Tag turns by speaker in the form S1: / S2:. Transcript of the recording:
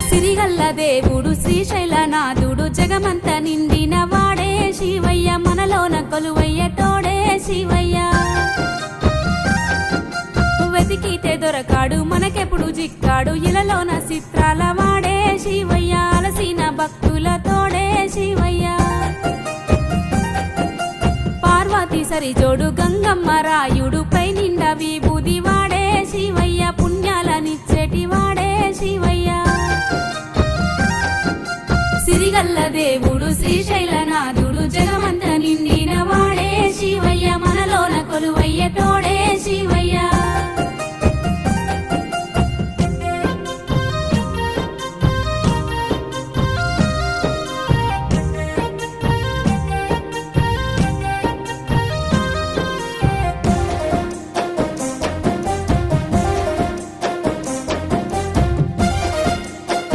S1: సిరిగల్ల దేవుడు శ్రీశైలనాథుడు జగమంత నిండిన వాడే శివయ్య మనలోన కొలువయ్యేటోడే శివయ్య వెతికితే దొరకాడు మనకెప్పుడు జిక్కాడు ఇలలోన చిత్రాల వాడే శివయ్య అలసిన భక్తుల తోడే శివయ్య పార్వతి సరిజోడు గంగమ్మ రాయుడు పై నిండా విభూది వాడే శివయ్య పుణ్యాలనిచ్చేటి వాడే శివయ్య సిరిగల్ల దేవుడు శ్రీశైలనాథుడు